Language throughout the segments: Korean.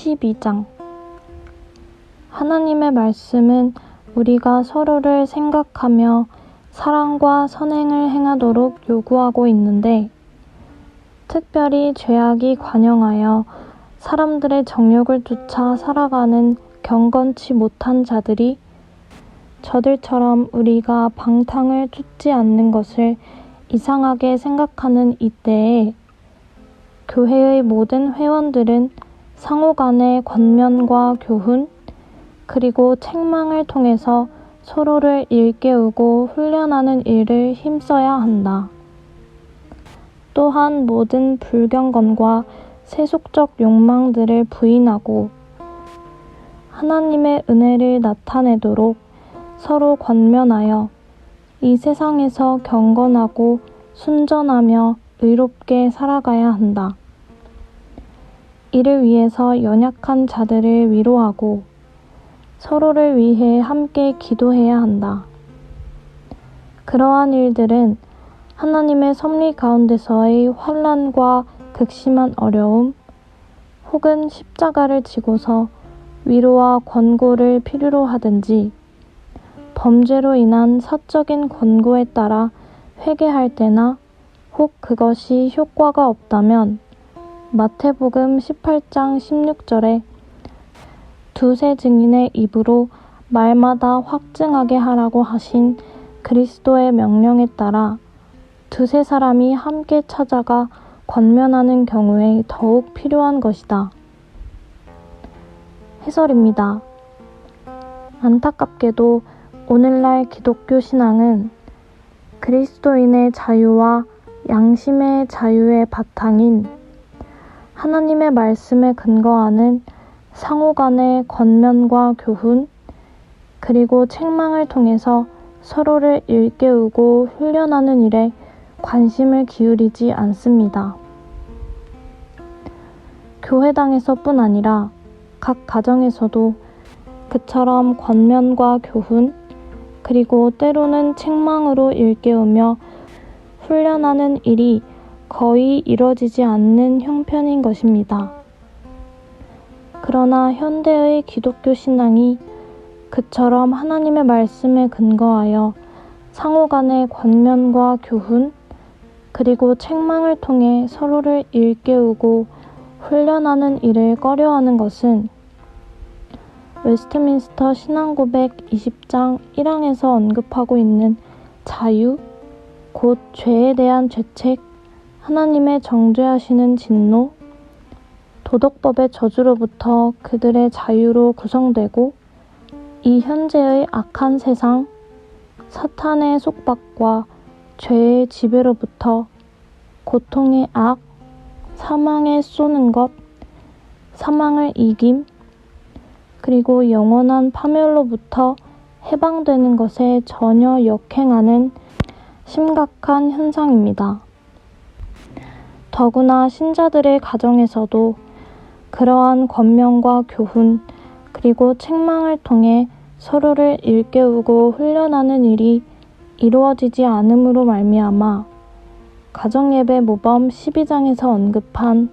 12장. 하나님의 말씀은 우리가 서로를 생각하며 사랑과 선행을 행하도록 요구하고 있는데, 특별히 죄악이 관영하여 사람들의 정욕을 쫓아 살아가는 경건치 못한 자들이 저들처럼 우리가 방탕을 쫓지 않는 것을 이상하게 생각하는 이때에 교회의 모든 회원들은 상호 간의 권면과 교훈, 그리고 책망을 통해서 서로를 일깨우고 훈련하는 일을 힘써야 한다. 또한 모든 불경건과 세속적 욕망들을 부인하고 하나님의 은혜를 나타내도록 서로 권면하여 이 세상에서 경건하고 순전하며 의롭게 살아가야 한다. 이를 위해서 연약한 자들을 위로하고 서로를 위해 함께 기도해야 한다. 그러한 일들은 하나님의 섭리 가운데서의 환난과 극심한 어려움, 혹은 십자가를 지고서 위로와 권고를 필요로 하든지, 범죄로 인한 사적인 권고에 따라 회개할 때나 혹 그것이 효과가 없다면 마태복음 18장 16절에 두세 증인의 입으로 말마다 확증하게 하라고 하신 그리스도의 명령에 따라 두세 사람이 함께 찾아가 권면하는 경우에 더욱 필요한 것이다. 해설입니다. 안타깝게도 오늘날 기독교 신앙은 그리스도인의 자유와 양심의 자유의 바탕인 하나님의 말씀에 근거하는 상호 간의 권면과 교훈, 그리고 책망을 통해서 서로를 일깨우고 훈련하는 일에 관심을 기울이지 않습니다. 교회당에서뿐 아니라 각 가정에서도 그처럼 권면과 교훈, 그리고 때로는 책망으로 일깨우며 훈련하는 일이 거의 이뤄지지 않는 형편인 것입니다. 그러나 현대의 기독교 신앙이 그처럼 하나님의 말씀에 근거하여 상호 간의 권면과 교훈, 그리고 책망을 통해 서로를 일깨우고 훈련하는 일을 꺼려하는 것은 웨스트민스터 신앙고백 20장 1항에서 언급하고 있는 자유, 곧 죄에 대한 죄책, 하나님의 정죄하시는 진노, 도덕법의 저주로부터 그들의 자유로 구성되고 이 현재의 악한 세상, 사탄의 속박과 죄의 지배로부터 고통의 악, 사망에 쏘는 것, 사망을 이김, 그리고 영원한 파멸로부터 해방되는 것에 전혀 역행하는 심각한 현상입니다. 더구나 신자들의 가정에서도 그러한 권면과 교훈, 그리고 책망을 통해 서로를 일깨우고 훈련하는 일이 이루어지지 않음으로 말미암아 가정예배 모범 12장에서 언급한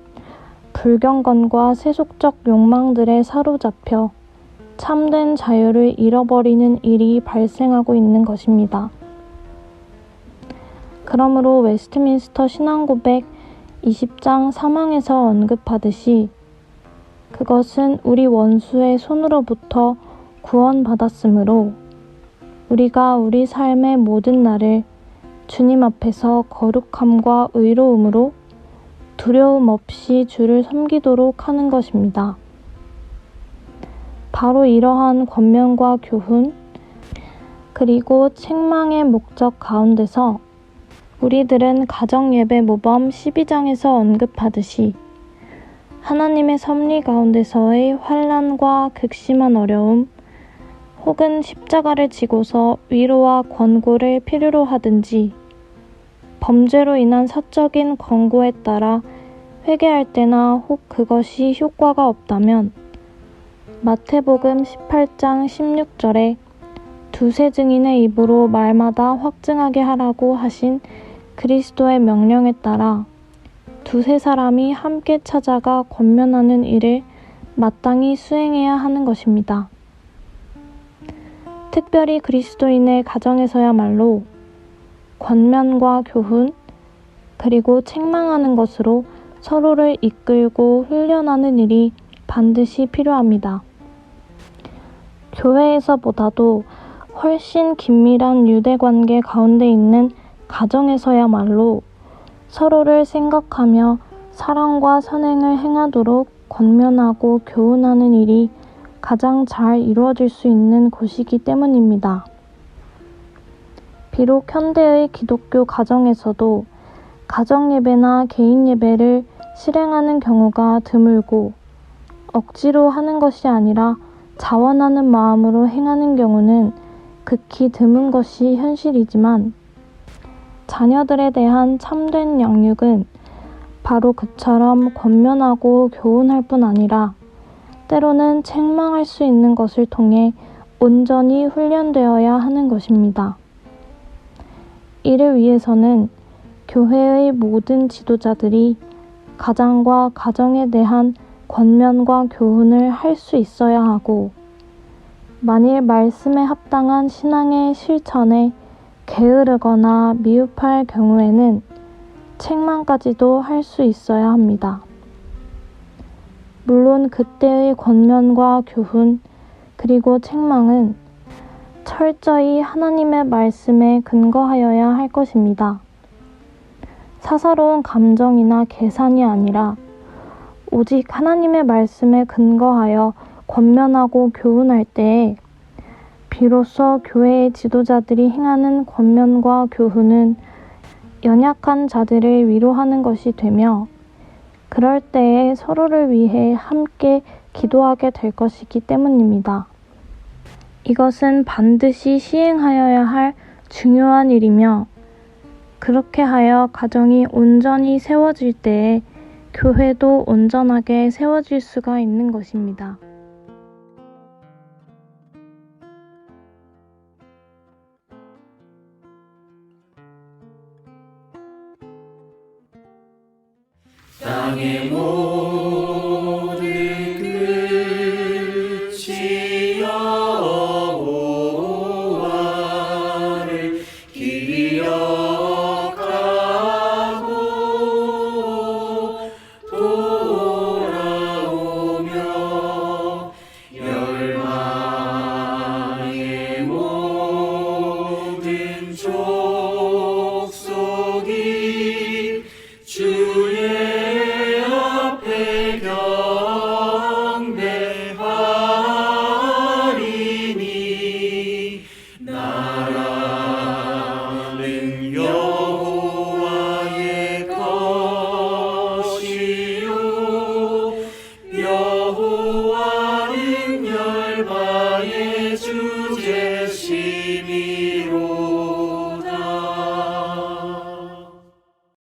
불경건과 세속적 욕망들에 사로잡혀 참된 자유를 잃어버리는 일이 발생하고 있는 것입니다. 그러므로 웨스트민스터 신앙고백 20장 3항에서 언급하듯이 그것은 우리 원수의 손으로부터 구원받았으므로 우리가 우리 삶의 모든 날을 주님 앞에서 거룩함과 의로움으로 두려움 없이 주를 섬기도록 하는 것입니다. 바로 이러한 권면과 교훈, 그리고 책망의 목적 가운데서 우리들은 가정예배 모범 12장에서 언급하듯이 하나님의 섭리 가운데서의 환난과 극심한 어려움, 혹은 십자가를 지고서 위로와 권고를 필요로 하든지, 범죄로 인한 사적인 권고에 따라 회개할 때나 혹 그것이 효과가 없다면 마태복음 18장 16절에 두세 증인의 입으로 말마다 확증하게 하라고 하신 그리스도의 명령에 따라 두세 사람이 함께 찾아가 권면하는 일을 마땅히 수행해야 하는 것입니다. 특별히 그리스도인의 가정에서야말로 권면과 교훈, 그리고 책망하는 것으로 서로를 이끌고 훈련하는 일이 반드시 필요합니다. 교회에서보다도 훨씬 긴밀한 유대관계 가운데 있는 가정에서야말로 서로를 생각하며 사랑과 선행을 행하도록 권면하고 교훈하는 일이 가장 잘 이루어질 수 있는 곳이기 때문입니다. 비록 현대의 기독교 가정에서도 가정예배나 개인예배를 실행하는 경우가 드물고 억지로 하는 것이 아니라 자원하는 마음으로 행하는 경우는 극히 드문 것이 현실이지만 자녀들에 대한 참된 양육은 바로 그처럼 권면하고 교훈할 뿐 아니라 때로는 책망할 수 있는 것을 통해 온전히 훈련되어야 하는 것입니다. 이를 위해서는 교회의 모든 지도자들이 가장과 가정에 대한 권면과 교훈을 할 수 있어야 하고, 만일 말씀에 합당한 신앙의 실천에 게으르거나 미흡할 경우에는 책망까지도 할 수 있어야 합니다. 물론 그때의 권면과 교훈, 그리고 책망은 철저히 하나님의 말씀에 근거하여야 할 것입니다. 사사로운 감정이나 계산이 아니라 오직 하나님의 말씀에 근거하여 권면하고 교훈할 때에 비로소 교회의 지도자들이 행하는 권면과 교훈은 연약한 자들을 위로하는 것이 되며, 그럴 때에 서로를 위해 함께 기도하게 될 것이기 때문입니다. 이것은 반드시 시행하여야 할 중요한 일이며, 그렇게 하여 가정이 온전히 세워질 때에 교회도 온전하게 세워질 수가 있는 것입니다. 땅의